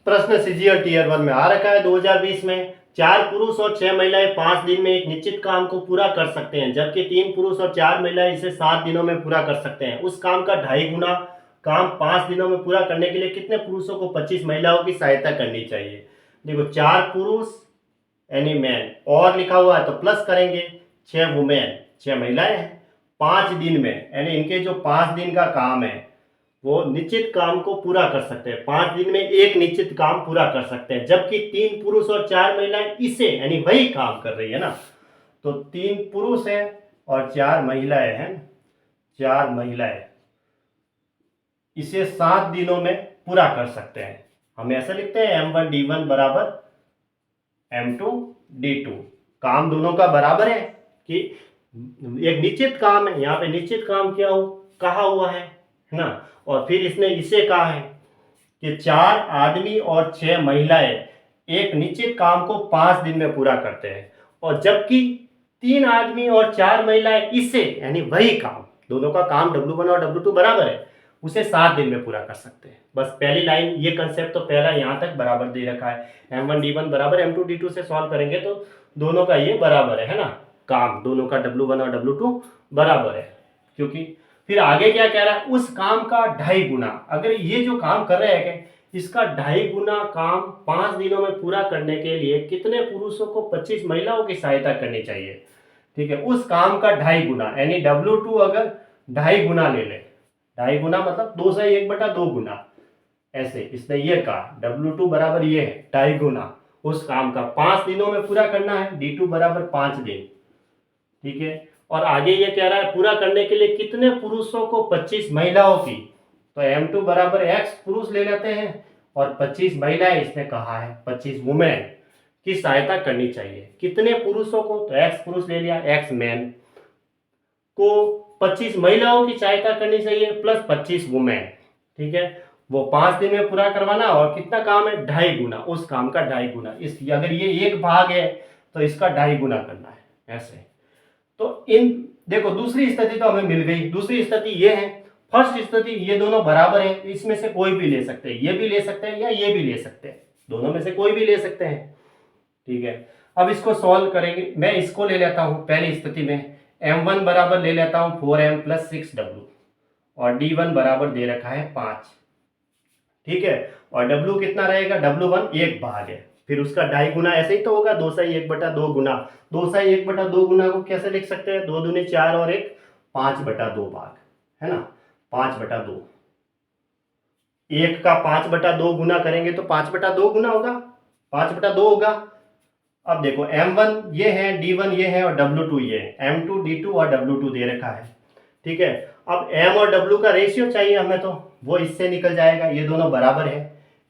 प्रश्न CGL tier 1 में आ रखा है 2020 में 4 पुरुष और 6 महिलाएं 5 दिन में एक निश्चित काम को पूरा कर सकते हैं, जबकि 3 पुरुष और 4 महिलाएं इसे 7 दिनों में पूरा कर सकते हैं। उस काम का 2.5 गुना काम 5 दिनों में पूरा करने के लिए कितने पुरुषों को 25 महिलाओं की सहायता करनी चाहिए। देखो 4 पुरुष यानी मैन और लिखा हुआ है तो प्लस करेंगे, 6 वुमेन 6 महिलाएं हैं 5 दिन में, यानी इनके जो 5 दिन का काम है वो निश्चित काम को पूरा कर सकते हैं। 5 दिन में एक निश्चित काम पूरा कर सकते हैं, जबकि 3 पुरुष और 4 महिलाएं इसे यानी वही काम कर रही है ना। तो 3 पुरुष हैं और 4 महिलाएं हैं, 4 महिलाएं इसे 7 दिनों में पूरा कर सकते हैं। हम ऐसा लिखते हैं M1D1 बराबर M2D2। काम दोनों का बराबर है कि एक निश्चित काम है, यहाँ पे निश्चित काम क्या हो कहा हुआ है ना। और फिर इसने इसे कहा है कि 4 आदमी और 6 महिलाएं एक निश्चित काम को 5 दिन में पूरा करते हैं, और जबकि 3 आदमी और 4 महिलाएं इसे यानी वही काम, दोनों का काम W1 और W2 बराबर है, उसे 7 दिन में पूरा कर सकते हैं। बस पहली लाइन ये कंसेप्ट तो पहला यहाँ तक बराबर दे रखा है। M1D1 बराबर M2D2 से सॉल्व करेंगे तो दोनों का ये बराबर है ना, काम दोनों का W1 और W2 बराबर है। क्योंकि फिर आगे क्या कह रहा है, उस काम का 2.5 गुना, अगर ये जो काम कर रहे हैं इसका 2.5 गुना काम 5 दिनों में पूरा करने के लिए कितने पुरुषों को 25 महिलाओं की सहायता करनी चाहिए। ठीक है, उस काम का 2.5 गुना यानी W2 अगर 2.5 गुना ले ले, 2.5 गुना मतलब 2 से 1/2 गुना, ऐसे इसने ये कहा W2 बराबर ये है 2.5 गुना, उस काम का 5 दिनों में पूरा करना है, D2 बराबर 5 दिन। ठीक है, और आगे ये कह रहा है पूरा करने के लिए कितने पुरुषों को 25 महिलाओं की, तो M2 बराबर X पुरुष ले लेते हैं और 25 महिलाएं इसने कहा है 25 वुमेन की सहायता करनी चाहिए। कितने पुरुषों को, तो X पुरुष ले लिया, X मैन को 25 महिलाओं की सहायता करनी चाहिए प्लस 25 वुमेन। ठीक है, वो 5 दिन में पूरा करवाना, और कितना काम है 2.5 गुना, उस काम का 2.5 गुना। इस अगर ये एक भाग है तो इसका 2.5 गुना करना है ऐसे। तो इन देखो दूसरी स्थिति तो हमें मिल गई। दूसरी स्थिति ये है, फर्स्ट स्थिति ये दोनों बराबर है, इसमें से कोई भी ले सकते हैं, ये भी ले सकते हैं या ये भी ले सकते हैं, दोनों में से कोई भी ले सकते हैं। ठीक है, अब इसको सॉल्व करेंगे। मैं इसको ले लेता हूं पहली स्थिति में, M1 बराबर ले लेता हूं 4M + 6W, और D1 बराबर दे रखा है 5। ठीक है, और W कितना रहेगा, W1 एक भाग है, फिर उसका 2.5 गुना ऐसे ही तो होगा, 2 से 1/2 गुना। 2 से 1/2 गुना को कैसे लिख सकते हैं, 2 दूनी 4 और 1 5/2 भाग है ना, 5/2। 1 का 5/2 गुना करेंगे तो 5/2 गुना होगा, 5/2 होगा। अब देखो M1 ये है, D1 ये है और W2 ये है, M2 D2 और W2 दे रखा है। ठीक है, अब M और W का रेशियो चाहिए हमें, तो वो इससे निकल जाएगा, ये दोनों बराबर है।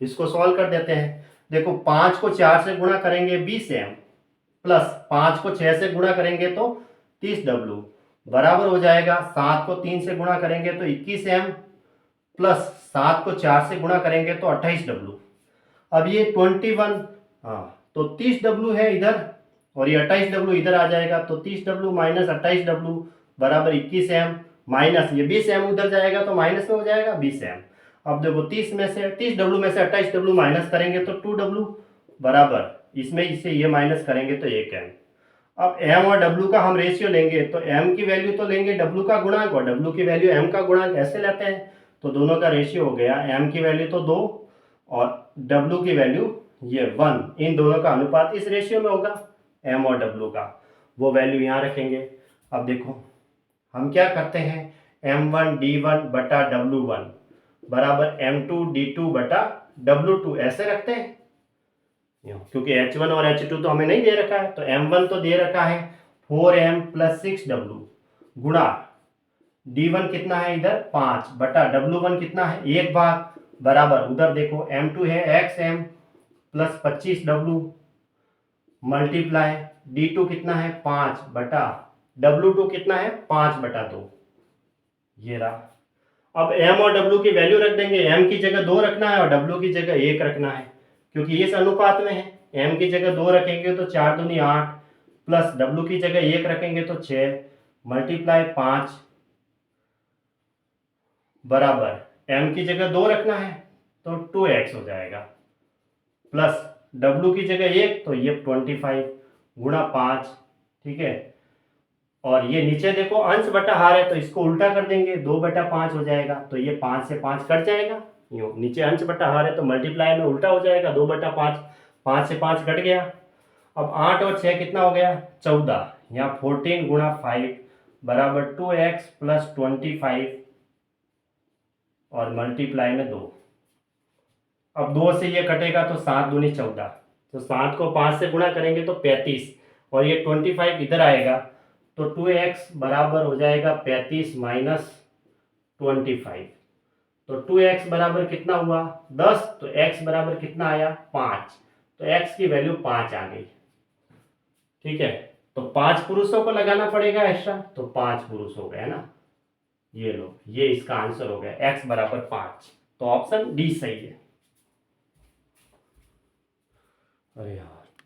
इसको सॉल्व कर देते हैं। देखो 5 को 4 से गुणा करेंगे 20M, प्लस 5 को 6 से गुणा करेंगे तो 30W, बराबर हो जाएगा 7 को 3 से गुणा करेंगे तो 21M, प्लस 7 को 4 से गुणा करेंगे तो 28W। अब ये 21, हाँ तो 30W है इधर, और ये 28W इधर आ जाएगा, तो 30W माइनस 28W बराबर 21M, माइनस ये 20M उधर जाएगा तो माइनस में हो जाएगा 20M। अब देखो 30W में से 28W माइनस करेंगे तो 2W बराबर, इसमें इससे ये माइनस करेंगे तो 1M। अब M और W का हम रेशियो लेंगे, तो M की वैल्यू तो लेंगे W का गुणांक, और W की वैल्यू M का गुणांक, ऐसे लेते हैं। तो दोनों का रेशियो हो गया, M की वैल्यू तो 2 और W की वैल्यू ये 1, इन दोनों का अनुपात इस रेशियो में होगा M और W का, वो वैल्यू यहाँ रखेंगे। अब देखो हम क्या करते हैं, M1D1 बटा W1 बराबर M2D2 बटा W2 ऐसे रखते हैं, क्योंकि H1 और H2 तो हमें नहीं दे रखा है। तो M1 तो दे रखा है 4M + 6W गुणा D1 कितना है इधर 5 बटा W1 कितना है 1 भाग, बराबर उधर देखो M2 है XM + 25W मल्टीप्लाई D2 कितना है 5 बटा W2 कितना है 5/2, ये रहा। अब M और W की वैल्यू रख देंगे, M की जगह 2 रखना है और W की जगह 1 रखना है, क्योंकि ये इस अनुपात में है। M की जगह 2 रखेंगे तो 4 दूनी 8, प्लस W की जगह 1 रखेंगे तो 6 मल्टीप्लाई 5 बराबर M की जगह 2 रखना है तो 2x हो जाएगा। प्लस W की जगह 1 तो ये 25 गुणा 5, ठीक है। और ये नीचे देखो अंश बटा हार है तो इसको उल्टा कर देंगे, 2/5 हो जाएगा, तो ये 5 से 5 कट जाएगा, यूँ नीचे अंश बटा हार है तो मल्टीप्लाई में उल्टा हो जाएगा, 2/5, 5 से 5 कट गया। अब 8 और 6 कितना हो गया, 14, यहाँ 14 गुणा 5 बराबर 2x प्लस 25 और मल्टीप्लाई में 2। अब 2 से ये कटेगा तो 7 दूनी 14, तो 7 को 5 से गुणा करेंगे तो 35, और ये 25 इधर आएगा तो 2x बराबर हो जाएगा 35 माइनस 25, तो 2x बराबर कितना हुआ 10, तो x बराबर कितना आया 5, तो x की वैल्यू 5 आ गई, ठीक है। तो 5 पुरुषों को लगाना पड़ेगा एक्स्ट्रा, तो 5 पुरुष हो गया ना, ये लो, ये इसका आंसर हो गया x बराबर 5, तो ऑप्शन डी सही है। अरे यार।